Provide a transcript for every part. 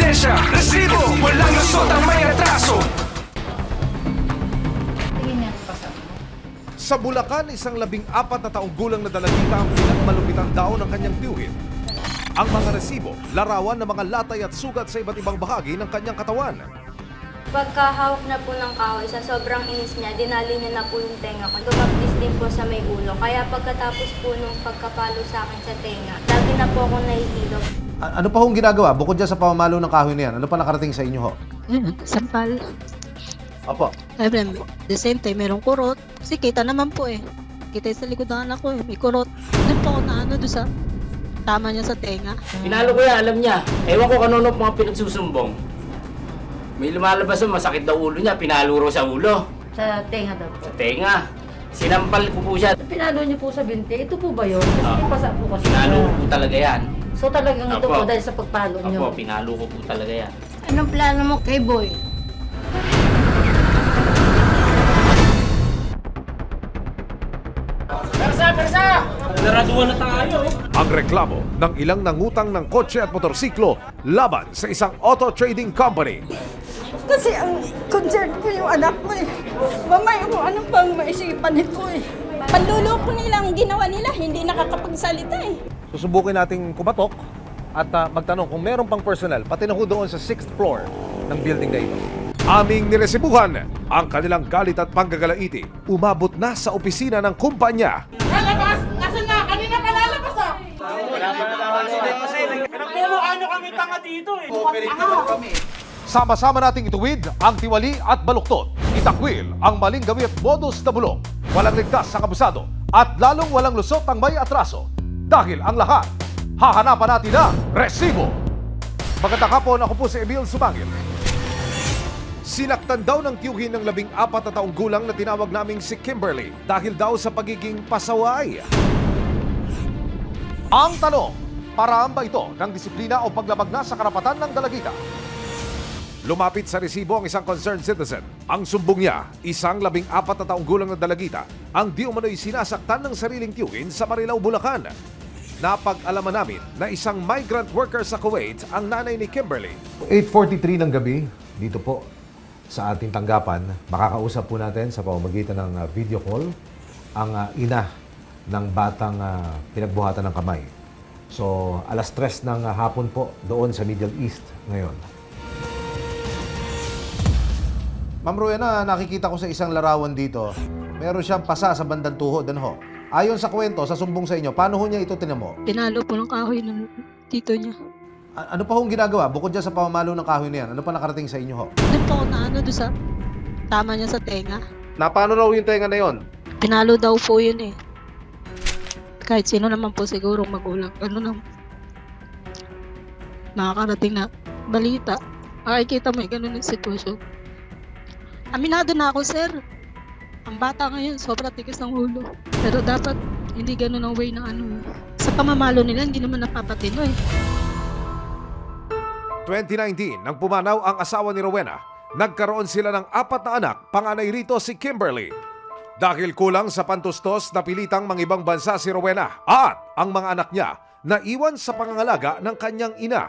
lisensya, resibo, walang lusot ang may atraso. Sa Bulacan, isang 14 na taong gulang na dalagita ang pinagmalupitang daon ng kanyang tiyuhin. Ang mga resibo, larawan ng mga latay at sugat sa iba't ibang bahagi ng kanyang katawan. Pagkahawak na po ng kahoy, sa sobrang inis niya, dinali niya na po yung tenga ko. Tumapis din po sa may ulo. Kaya pagkatapos po nung pagkapalo sa akin sa tenga, lagi na po ako nahihilo. Ano pa hong ginagawa? Bukod dyan sa pamamalo ng kahoy na yan, ano pa nakarating sa inyo ho? Sampal. Opo. The same time, merong kurot. Kasi kita naman po eh. Kita sa likod ng anak ko eh. May kurot. Doon po ako na ano doon sa tama niya sa tenga. Pinalo ko yan, alam niya. Ewan ko kanunong mga pinagsusumbong. May lumalabas yung masakit daw ulo niya, pinalo raw sa ulo. Sa tenga daw po. Sa tenga. Sinampal ko po siya. Pinalo niyo po sa binti. Ito po ba yun? Kasi may pasa po kasi. Pinalo ko po talaga yan. So talagang ito Apo. po dahil sa pagpalo niyo. Apo, pinalo ko po talaga yan. Anong plano mo kay Boy? Naraduan na tayo. Ang reklamo ng ilang nangutang ng kotse at motorsiklo laban sa isang auto trading company. Kasi ang concern ko yung anak mo eh. Mamaya kung ano pang maisipan nito eh. Panluloko nila ang ginawa nila, hindi nakakapagsalita eh. Susubukin nating kumatok at magtanong kung meron pang personnel, pati na ho doon sa 6th floor ng building na ito. Aming niresibuhan ang kanilang galit at panggagalaiti. Umabot na sa opisina ng kumpanya. Lalabas! Nasaan na? Kanina pa lalabas ah! Wala pa Pinagpuruan nyo kami tanga dito eh! Sama-sama nating ituwid ang tiwali at baluktot. Itakwil ang maling gawi at modus na bulong. Walang ligtas ang abusado at lalong walang lusot ang may atraso. Dahil ang lahat, hahanapan natin ang resibo. Magandang hapon, ako po si Emil Sumangil. Sinaktan daw ng tiyuhin ng 14 na taong gulang na tinawag naming si Kimberly dahil daw sa pagiging pasaway. Ang tanong, paraan ba ito ng disiplina o paglabag na sa karapatan ng dalagita? Lumapit sa resibo ang isang concerned citizen. Ang sumbong niya, isang 14 na taong gulang na dalagita ang di umano'y sinasaktan ng sariling tiyuhin sa Marilao, Bulacan. Napag-alaman namin na isang migrant worker sa Kuwait ang nanay ni Kimberly. 8:43 ng gabi, dito po sa ating tanggapan, makakausap po natin sa pamamagitan ng video call ang ina ng batang pinagbuhatan ng kamay. So, 3:00 ng hapon po doon sa Middle East ngayon. Ma'am Rowena, nakikita ko sa isang larawan dito, meron siyang pasa sa bandang tuhod. Ano ho? Ayon sa kwento, sa sumbong sa inyo, paano ho niya ito tinamo? Pinalo po ng kahoy ng tito niya. Ano pa hong ginagawa? Bukod dyan sa pamamalo ng kahoy na yan, ano pa nakarating sa inyo ho? Doon po ako na ano doon sa tama niya sa tenga. Na paano raw yung tenga na yon? Pinalo daw po yun eh. Kahit sino naman po siguro magulang. Ano nang makakarating na balita. Makikita mo ganun yung sitwasyon. Aminado na ako, sir. Ang bata ngayon, sobrang tigas ng ulo. Pero dapat hindi ganun ang way na ano. Sa pamamalo nila, hindi naman napapatino eh. 2019, nang pumanaw ang asawa ni Rowena, nagkaroon sila ng 4 na anak, panganay rito si Kimberly. Dahil kulang sa pantustos, napilitang mangibang bansa si Rowena at ang mga anak niya naiwan sa pangangalaga ng kanyang ina.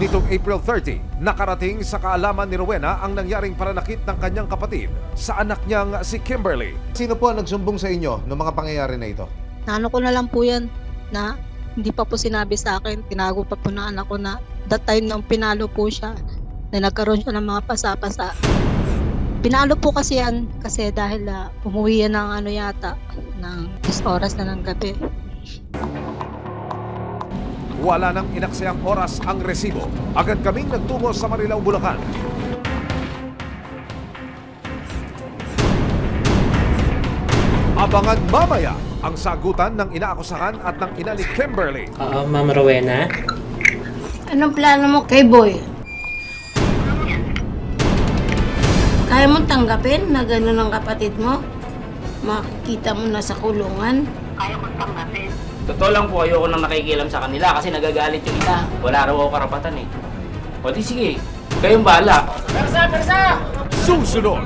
Nitong April 30, nakarating sa kaalaman ni Rowena ang nangyaring pananakit ng kanyang kapatid sa anak niyang si Kimberly. Sino po ang nagsumbong sa inyo ng mga pangyayari na ito? Naano ko na lang po yan na hindi pa po sinabi sa akin. Tinago pa po ng anak ko na that time nang pinalo po siya na nagkaroon siya ng mga pasa-pasa. Pinalo po kasi yan kasi dahil umuwi yan ng ano yata ng 10 oras na ng gabi. Wala nang inaksayang oras ang resibo. Agad kaming nagtungo sa Marilao, Bulacan. Abangan mamaya ang sagutan ng inaakusahan at ng ina ni Kimberly. Oo, Ma'am Rowena. Anong plano mo kay Boy? Kaya mo tanggapin na gano'n ang kapatid mo? Makikita mo na sa kulungan? Totoo lang po, ayoko nang nakikialam sa kanila kasi nagagalit yung ina. Wala raw ako karapatan eh. O di sige, kayong bahala. Persa! Persa! Susunod,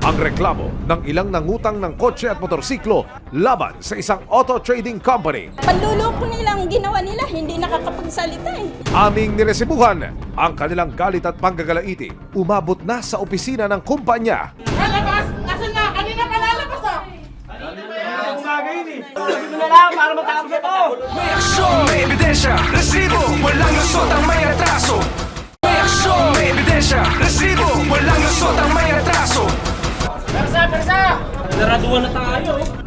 ang reklamo ng ilang nangutang ng kotse at motorsiklo laban sa isang auto trading company. Panluloko nilang ginawa nila, hindi nakakapagsalita eh. Aming niresibuhan ang kanilang galit at panggagalaiti. Umabot na sa opisina ng kumpanya. Lalabas! Nasaan na? Kanina pa lalabas ah! May aksyon, may ebidensya, resibo, walang lusot ang may atraso. May aksyon, may ebidensya, resibo, walang lusot ang may atraso.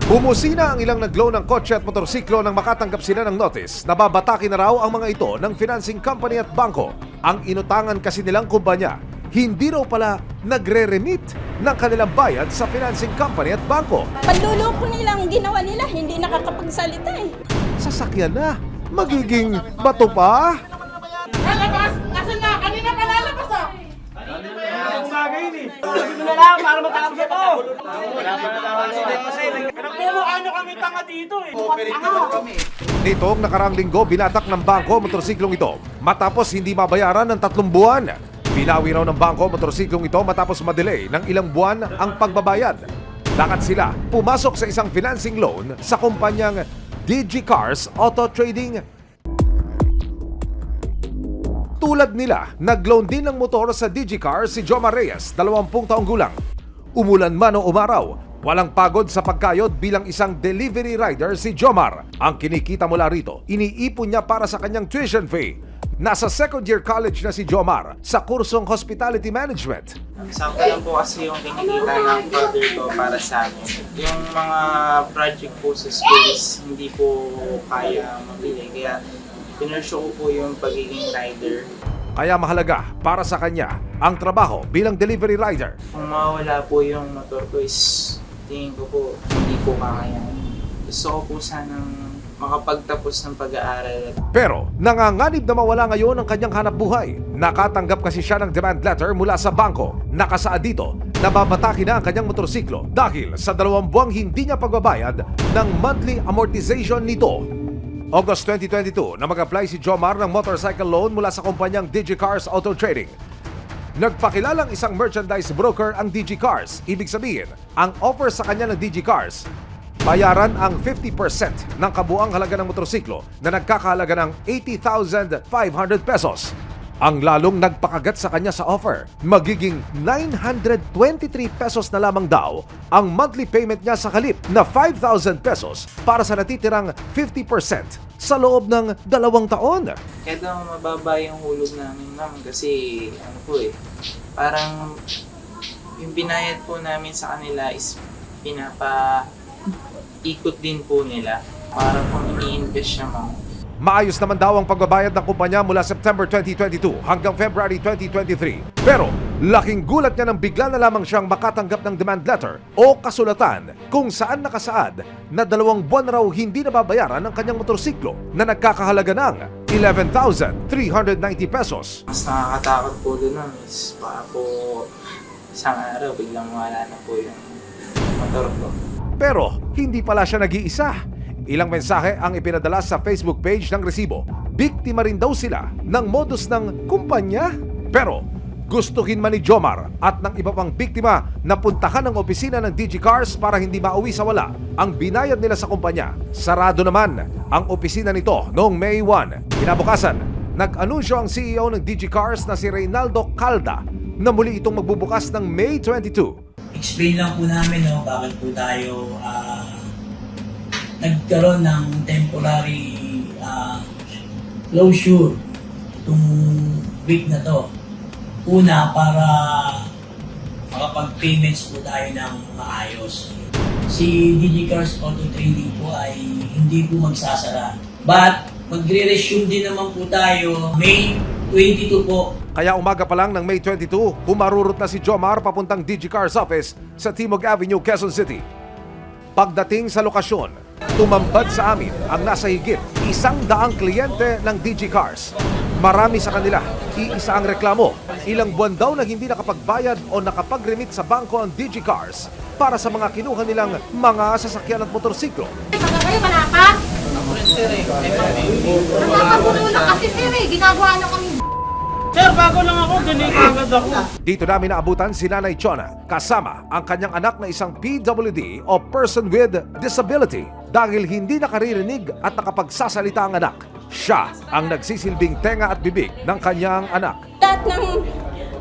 Bumusina ang ilang nag-loan ng kotse at motorsiklo nang makatanggap sila ng notice na babatakin na raw ang mga ito ng financing company at bangko. Ang inutangan kasi nilang kumpanya, hindi raw pala nagre-remit ng kanilang bayad sa financing company at bangko. Panluloko nilang ginawa nila, hindi nakakapagsalita eh. Sasakyan na, magiging bato pa? Lalabas! Nasaan na? Kanina pa lalabas ah! Pinagmumukha nyo kami tanga dito eh. Nitong nakaraang linggo, binatak ng bangko ang motorsiklong ito matapos hindi mabayaran ng 3 buwan. Binawi raw ng bangko ang motorsiklong ito matapos madelay ng ilang buwan ang pagbabayad. Lakad sila pumasok sa isang financing loan sa kumpanyang DigiCars Auto Trading. Tulad nila, nag-loan din ng motor sa DigiCars si Jomar Reyes, 20 taong gulang. Umulan man o umaraw, walang pagod sa pagkayod bilang isang delivery rider si Jomar. Ang kinikita mula rito, iniipon niya para sa kanyang tuition fee. Nasa second year college na si Jomar sa kursong Hospitality Management. Sakto lang po kasi yung kinikita ng father ko para sa amin. Yung mga project po sa schools, hindi po kaya mabili. Kaya pinursyo ko po yung pagiging rider. Kaya mahalaga para sa kanya ang trabaho bilang delivery rider. Kung mawala po yung motor ko is tingin ko po hindi po kakayanin. Gusto ko po sanang makapagtapos ng pag-aaral. Pero nanganganib na mawala ngayon ang kanyang hanap buhay. Nakatanggap kasi siya ng demand letter mula sa bangko. Nakasaad dito na babataki na ang kanyang motorsiklo dahil sa 2 buwang hindi niya pagbabayad ng monthly amortization nito. August 2022 na mag-apply si Jomar ng motorcycle loan mula sa kumpanyang DigiCars Auto Trading. Nagpakilalang isang merchandise broker ang DigiCars. Ibig sabihin, ang offer sa kanya ng DigiCars, bayaran ang 50% ng kabuang halaga ng motorsiklo na nagkakahalaga ng 80,500 pesos. Ang lalong nagpakagat sa kanya sa offer, magiging 923 pesos na lamang daw ang monthly payment niya sa halip na 5,000 pesos para sa natitirang 50% sa loob ng 2 taon. Kaya daw mababa yung hulog namin, ma'am, kasi ano po eh, parang yung binayad po namin sa kanila is ikot din po nila para kung ini-invest siya, ma'am. Maayos naman daw ang pagbabayad ng kumpanya mula September 2022 hanggang February 2023. Pero laking gulat niya nang bigla na lamang siyang makatanggap ng demand letter o kasulatan kung saan nakasaad na 2 buwan raw hindi nababayaran ng kanyang motorsiklo na nagkakahalaga ng 11,390 pesos. Mas nakakatakot po doon, ma'am, is baka po isang araw biglang wala na po yung motor ko. Pero hindi pala siya nag-iisa. Ilang mensahe ang ipinadala sa Facebook page ng resibo. Biktima rin daw sila ng modus ng kumpanya. Pero gustuhin man ni Jomar at ng iba pang biktima na puntahan ang opisina ng DigiCars para hindi mauwi sa wala ang binayad nila sa kumpanya. Sarado naman ang opisina nito noong May 1. Kinabukasan, nag-anunsyo ang CEO ng DigiCars na si Reynaldo Calda na muli itong magbubukas ng May 22. Explain lang po namin bakit po tayo nagkaroon ng temporary closure itong week na to. Una, para makapag-payments po tayo ng maayos. Si DigiCars Auto Trading po ay hindi po magsasara. But magre-resume din naman po tayo May 22 po. Kaya umaga pa lang ng May 22, humarurot na si Jomar papuntang DigiCars office sa Timog Avenue, Quezon City. Pagdating sa lokasyon, tumambad sa amin ang nasa higit 100 kliyente ng DigiCars. Marami sa kanila, iisa ang reklamo. Ilang buwan daw na hindi nakapagbayad o nakapag-remit sa bangko ang DigiCars para sa mga kinuha nilang mga sasakyan at motorsiklo. Kayo wala pa? Nakapulong kasi sir eh. Ginagawa na kami. Sir, bago lang ako, dinig agad ako. Dito namin naabutan si Nanay Chona kasama ang kanyang anak na isang PWD o person with disability dahil hindi nakaririnig at nakapagsasalita ang anak. Siya ang nagsisilbing tenga at bibig ng kanyang anak. Lahat ng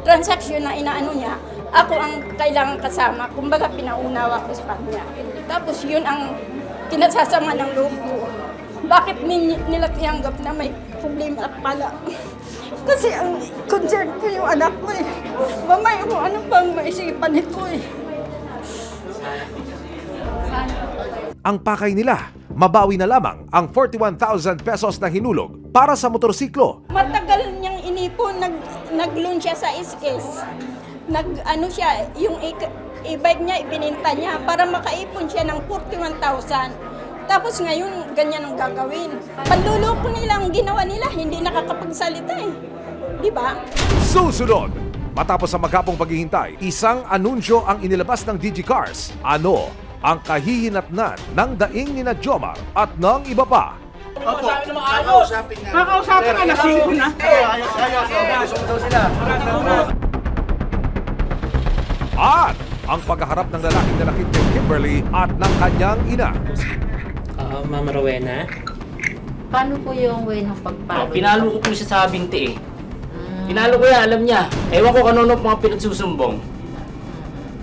transaksyon na inaano niya, ako ang kailangan kasama. Kumbaga, pinaunawa ko sa kanya. Tapos yun ang kinasasama ng loob ko. Bakit nila tiyanggap na may problema pala? Kasi ang concern ko yung anak ko eh. Mamaya kung ano pang maisipan nito eh. Ang pakay nila, mabawi na lamang ang 41,000 pesos na hinulog para sa motorsiklo. Matagal niyang inipon, nag-loan siya sa SKS. Nag-ano siya, yung e-bike niya, ibininta niya para makaipon siya ng 41,000. Tapos ngayon, ganyan ang gagawin. Panluloko nilang ginawa nila, hindi nakakapagsalita eh. Di ba? Susunod! Matapos ang maghapong paghihintay, isang anunsyo ang inilabas ng DigiCars. Ano ang kahihinatnan ng daing ni Jomar at ng iba pa? Opo, kakausapin ka na, singko na. At ang paghaharap ng lalaking nalakit kay Kimberly at ng kanyang ina. Ma'am Rowena. Paano po yung way ng pagpalo? Pinalo ko po siya sa binti eh. Pinalo ko yan, alam niya. Ewan ko kanino mga pinagsusumbong.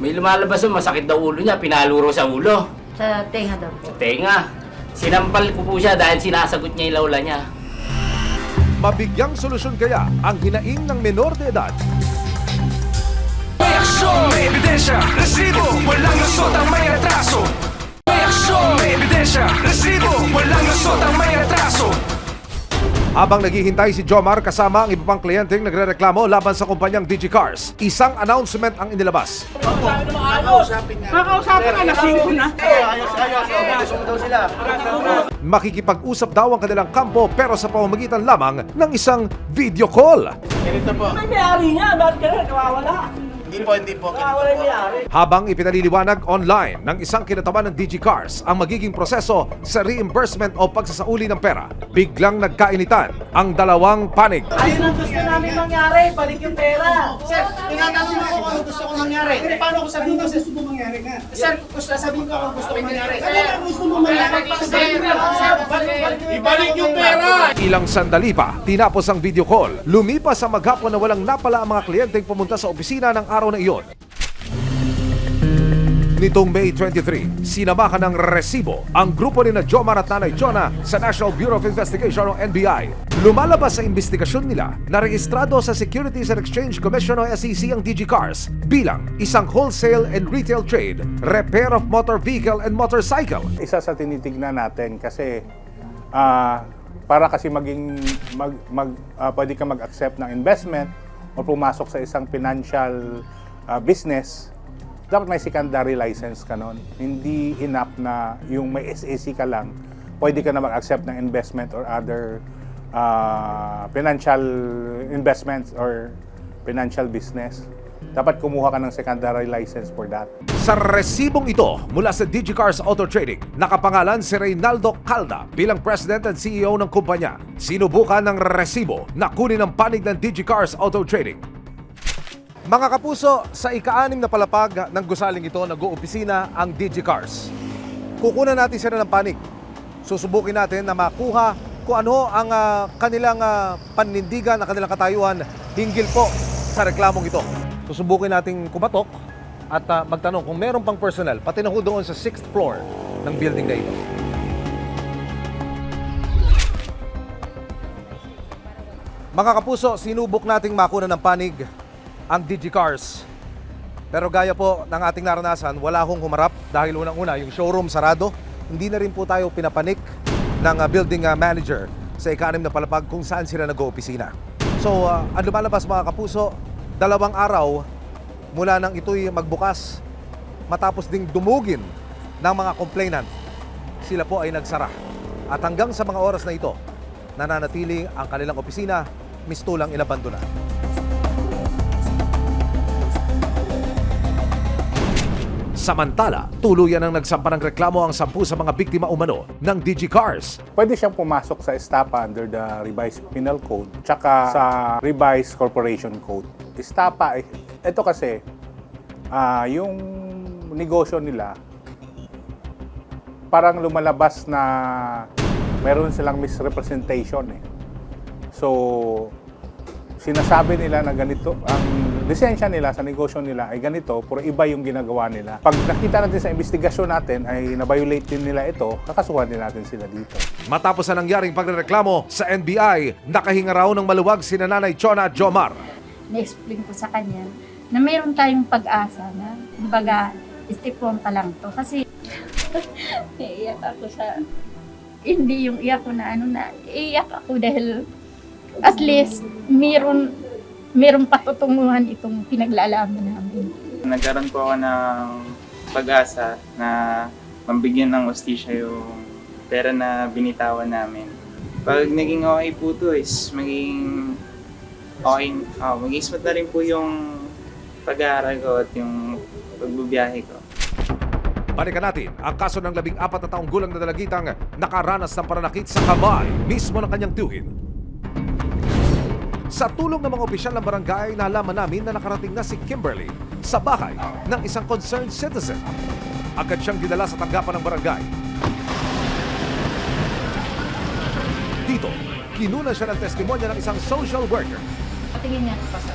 May lumalabas yung masakit daw ulo niya, pinalo raw sa ulo. Sa tenga daw po. Tenga. Sinampal ko po siya dahil sinasagot niya yung lawla niya. Mabigyang solusyon kaya ang hinaing ng menor de edad? May aksyon, may ebidensya, resibo, walang lusot ang may atraso. May aksyon, may ebidensya, resibo, walang lusot ang may atraso. Habang naghihintay si Jomar kasama ang iba pang kliyenteng nagrereklamo laban sa kumpanyang DigiCars, isang announcement ang inilabas. Kakausapin ka na, singko na. Makikipag-usap daw ang kanilang kampo pero sa pamamagitan lamang ng isang video call. May may-ari nga, bakit ka na nawawala? Hindi po. Habang ipinaliliwanag online ng isang kinatawan ng DigiCars ang magiging proseso sa reimbursement o pagsasauli ng pera, biglang nagkainitan ang dalawang panig. Ayun ang gusto namin mangyari, balik yung pera. Sir, tinatanong ako kung ano gusto ko mangyari. Paano ko sabihin ko gusto mo mangyari nga? Sir, sabihin ko kung gusto ko mangyari. Ano gusto mo mangyari? Ibalik yung pera! Ilang sandali pa, tinapos ang video call. Lumipas ang maghapon na walang napala ang mga kliyenteng pumunta sa opisina ng araw na iyon. Nitong May 23, sinamahan ng resibo ang grupo ni Jomar at Nanay Chona sa National Bureau of Investigation o NBI. Lumalabas sa investigasyon nila na rehistrado sa Securities and Exchange Commission o SEC ang DigiCars bilang isang wholesale and retail trade, repair of motor vehicle and motorcycle. Isa sa tinitignan natin kasi para kasi pwede ka mag-accept ng investment o pumasok sa isang financial business, dapat may secondary license ka nun. Hindi enough na yung may SEC ka lang, pwede ka na mag-accept ng investment or other financial investments or financial business. Dapat kumuha ka ng secondary license for that. Sa resibong ito mula sa DigiCars Auto Trading, nakapangalan si Reynaldo Calda bilang President and CEO ng kumpanya. Sinubukan ng resibo na kunin ang panig ng DigiCars Auto Trading. Mga kapuso, sa ika-6 na palapag ng gusaling ito, nag-oopisina ang DigiCars. Kukunan natin sila ng panig. Susubukin natin na makuha kung ano ang kanilang panindigan, ang kanilang katayuan hinggil po sa reklamong ito. Susubukin nating kumatok at magtanong kung meron pang personnel, pati na ho doon sa 6th floor ng building na ito. Mga kapuso, sinubok nating makuna ng panig ang DigiCars. Pero gaya po ng ating naranasan, wala hong humarap dahil unang-una yung showroom sarado. Hindi na rin po tayo pinapanik ng building manager sa ika-6 na palapag kung saan sila nag-oopisina. So, ang lumalabas mga kapuso, 2 araw mula nang ito'y magbukas matapos ding dumugin ng mga complainant, sila po ay nagsara. At hanggang sa mga oras na ito, nananatili ang kanilang opisina, mistulang inabandona. Samantala, tuluyan ang nagsampa ng reklamo ang 10 sa mga biktima umano ng DigiCars. Pwede siyang pumasok sa estapa under the revised penal code tsaka sa revised corporation code. Estapa, ito kasi, yung negosyo nila, parang lumalabas na meron silang misrepresentation eh. So, sinasabi nila na ganito, ang lisensya nila sa negosyo nila ay ganito, pero iba yung ginagawa nila. Pag nakita natin sa investigasyon natin ay na-violate din nila ito, kakasuhan din natin sila dito. Matapos na nangyaring pagrereklamo sa NBI, nakahinga raw ng maluwag sina Nanay Chona at Jomar. Na-explain ko sa kanya na mayroon tayong pag-asa na, kumbaga, step 1 pa lang to. Kasi, iiyak ako sa, hindi yung iyak ko na iiyak ako dahil at least meron patutunguhan itong pinaglalaman namin. Nagkaroon po ako ng pag-asa na mambigyan ng hostisya yung pera na binitawan namin. Pag naging okay po to is maging okay, maging smooth na rin po yung pag-aaral ko at yung pagbubiyahe ko. Balikan natin ang kaso ng 14 na taong gulang na dalagitang nakaranas ng pananakit sa kamay mismo ng kanyang tiyuhin. Sa tulong ng mga opisyal ng barangay, nalaman namin na nakarating na si Kimberly sa bahay ng isang concerned citizen. Agad siyang dinala sa tanggapan ng barangay. Dito, kinunan siya ng testimonya ng isang social worker. Patingin niya pa sa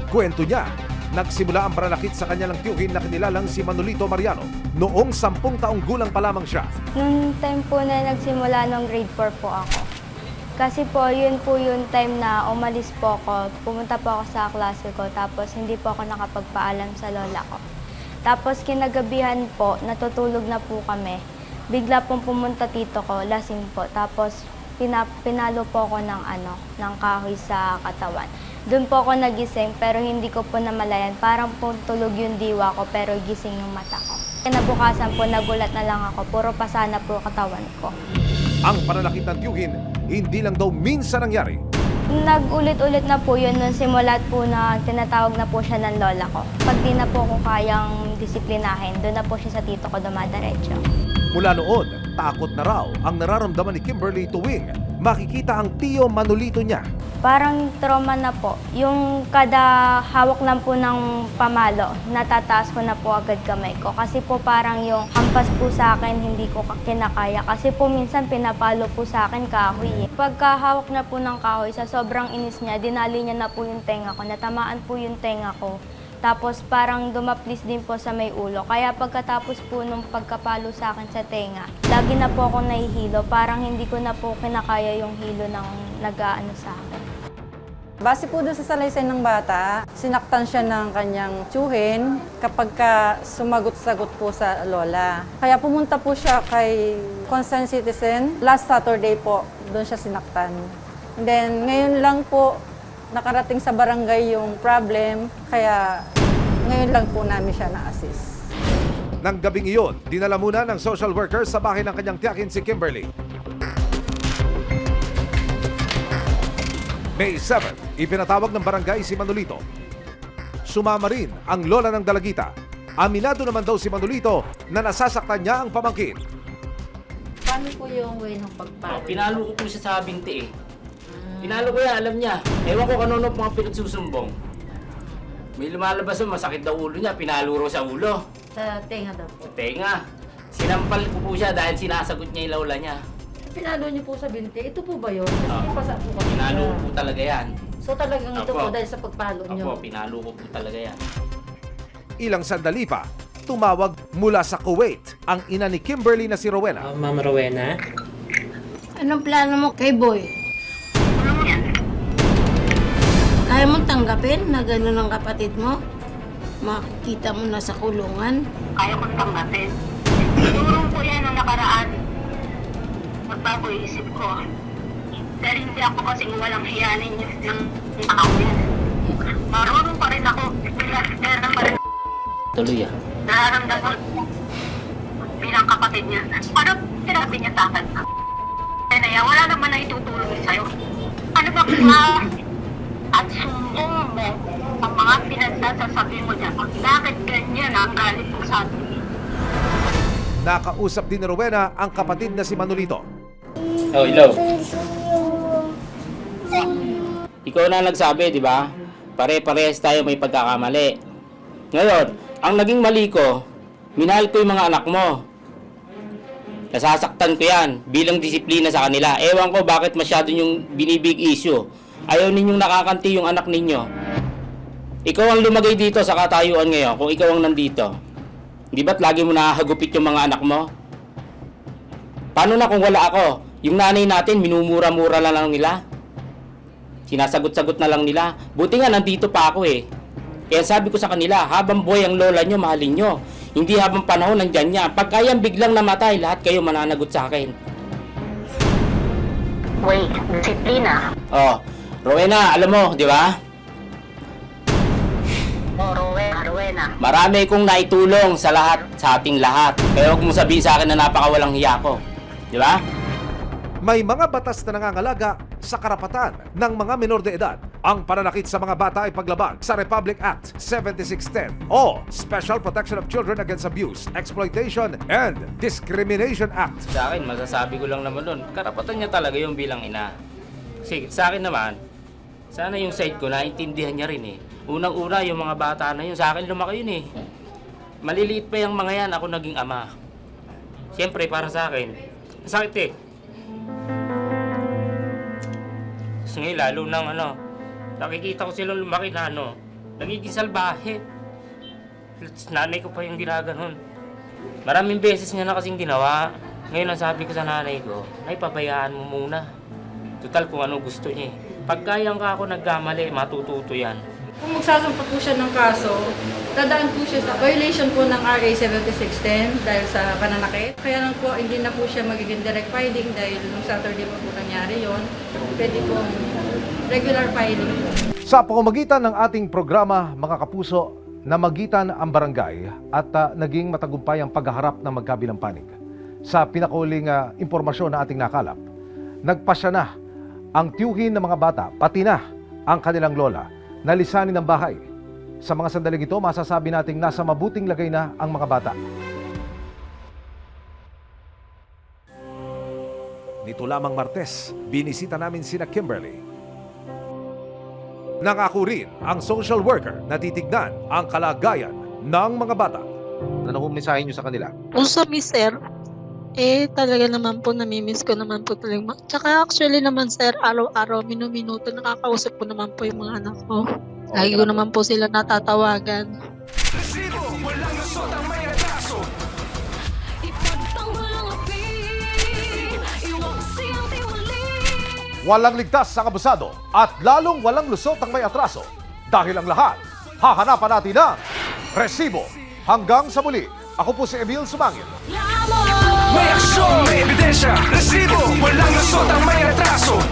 Kwento niya, nagsimula ang pananakit sa kanya ng tiyuhin na kinilalang si Manolito Mariano noong 10 taong gulang pa lamang siya. Nung time po na nagsimula ng grade 4 po ako. Kasi po yung time na umalis po ako, pumunta po ako sa klase ko, tapos hindi po ako nakapagpaalam sa lola ko. Tapos kinagabihan po, natutulog na po kami. Bigla pong pumunta tito ko, lasing po. Tapos pinalo po ako ng kahoy sa katawan. Doon po ako nagising pero hindi ko po namalayan. Parang po tulog yung diwa ko pero gising yung mata ko. Kinabukasan po nagulat na lang ako, puro pasana po katawan ko. Ang pananakit ng tiyuhin, hindi lang daw minsan nangyari. Nag-ulit-ulit na po yun nung simulat po na tinatawag na po siya ng lola ko. Pag di na po ko kayang disiplinahin, doon na po siya sa tito ko dumadiretso. Mula noon, takot na raw ang nararamdaman ni Kimberly tuwing makikita ang tiyo Manolito niya. Parang trauma na po. Yung kada hawak lang po ng pamalo, natataas ko na po agad kamay ko. Kasi po parang yung hampas po sa akin, hindi ko kinakaya. Kasi po minsan pinapalo po sa akin kahoy. Pagka hawak na po ng kahoy, sa sobrang inis niya, dinali niya na po yung tenga ko. Natamaan po yung tenga ko. Tapos parang dumaplis din po sa may ulo. Kaya pagkatapos po nung pagkapalo sa akin sa tenga, lagi na po ako nahihilo. Parang hindi ko na po kinakaya yung hilo ng nag-aano sa akin. Base po doon sa salaysay ng bata, sinaktan siya ng kanyang tiyuhin kapag sumagot-sagot po sa lola. Kaya pumunta po siya kay concerned citizen. Last Saturday po, doon siya sinaktan. And then ngayon lang po, nakarating sa barangay yung problem, kaya ngayon lang po namin siya na-assist. Nang gabing iyon, dinala muna ng social worker sa bahay ng kanyang tiyakin si Kimberly. May 7, ipinatawag ng barangay si Manolito. Sumama rin ang lola ng dalagita. Aminado naman daw si Manolito na nasasaktan niya ang pamangkin. Paano po yung way ng pagpalo? Pinalo ko po siya sa binti eh. Pinalo ko yan, alam niya. Ewan ko kanino mga pinagsusumbong. May lumalabas yung masakit daw ulo niya, pinalo raw sa ulo. Sa tenga daw po. Tenga. Sinampal ko po siya dahil sinasagot niya yung lola niya. Pinalo niyo po sa binti. Ito po ba yun? Kasi pasa po kasi. Pinalo ko po talaga yan. So talagang ito Opo. po dahil sa pagpalo niyo? Opo, pinalo ko po talaga yan. Ilang sandali pa, tumawag mula sa Kuwait ang ina ni Kimberly na si Rowena. Ma'am Rowena? Anong plano mo kay Boy? Kaya mo tanggapin na gano'n ang kapatid mo? Makikita mo na sa kulungan? Kaya kong tanggapin. Siguro po yan ang nakaraan. Magbago yung isip ko. Dahil hindi ako kasing walang hiyanin ng tao yan. Marunong pa rin ako. Meron pa rin Tuloy ah. nararamdaman bilang kapatid niya. Ano sinabi niya sa akin? Kaya wala naman na itutulong sa'yo. Ano ba at sumbong mo ang mga mga pinagsasasabi mo dyan. Bakit ganyan ang galit mo sa atin? Nakausap din ni Rowena ang kapatid na si Manolito. Oh, hello. Ikaw na nagsabi, di ba? Pare-parehas tayo may pagkakamali. Ngayon, ang naging mali ko, minahal ko yung mga anak mo. Nasasaktan ko yan bilang disiplina sa kanila. Ewan ko bakit masyado yung binibig issue. Ayaw ninyong nakakanti yung anak ninyo. Ikaw ang lumagay dito sa katayuan ngayon kung ikaw ang nandito. Di ba't lagi mo nakahagupit yung mga anak mo? Paano na kung wala ako? Yung nanay natin, minumura-mura na lang nila. Sinasagot-sagot na lang nila. Buti nga, nandito pa ako eh. Kaya sabi ko sa kanila, habang buhay ang lola nyo, mahalin nyo. Hindi habang panahon nandyan niya. Pag kayang biglang namatay, lahat kayo mananagot sa akin. Wait, disiplina. Oh, Rowena, alam mo, di ba? O, Rowena. Marami kong naitulong sa lahat, sa ating lahat. Kaya huwag mo sabihin sa akin na napakawalang hiya ko. Di ba? May mga batas na nangangalaga sa karapatan ng mga menor de edad. Ang pananakit sa mga bata ay paglabag sa Republic Act 7610 o Special Protection of Children Against Abuse, Exploitation, and Discrimination Act. Sa akin, masasabi ko lang naman nun, karapatan niya talaga yung bilang ina. Kasi sa akin naman, sana yung side ko, naintindihan niya rin eh. Unang-una, yung mga bata na yun, sa akin lumaki yun eh. Maliliit pa yung mga yan, ako naging ama. Siyempre, para sa akin, masakit eh. Tapos ngayon, lalo nang nakikita ko silang lumaki na nagiging salbahe. Nanay ko pa yung ginaganon. Maraming beses nga na kasing ginawa. Ngayon ang sabi ko sa nanay ko, ay pabayaan mo muna. Total kung ano gusto niya eh. Pag kayang ka ako nagkamali, matututo yan. Kung magsasampa po siya ng kaso, dadaan po siya sa violation po ng RA 7610 dahil sa pananakit. Kaya lang po, hindi na po siya magiging direct filing dahil nung Saturday po nangyari yon. Pwede po regular filing po. Sa pamamagitan ng ating programa, mga kapuso, namagitan ang barangay at naging matagumpay ang paghaharap ng magkabilang panig. Sa pinakauling impormasyon na ating nakalap, nagpasya na ang tiyuhin ng mga bata, pati na ang kanilang lola, na lisanin ng bahay. Sa mga sandaling ito, masasabi nating nasa mabuting lagay na ang mga bata. Nito lamang Martes, binisita namin sina Kimberly. Nangako rin ang social worker na titignan ang kalagayan ng mga bata. Ano kung mensahe nyo sa kanila? Kung sa miss, sir, talaga naman po, namimiss ko naman po talaga. Tsaka actually naman, sir, araw-araw, minuminuto, nakakausap ko naman po yung mga anak ko. Lagi ko naman po sila natatawagan. Resibo, walang lusot ang may retraso. Walang ligtas sa abusado at lalong walang lusot ang may atraso. Dahil ang lahat, hahanapan natin ng resibo. Hanggang sa muli, ako po si Emil Sumangil. May aksyon, may ebidensya. Resibo, walang lusot ang may retraso.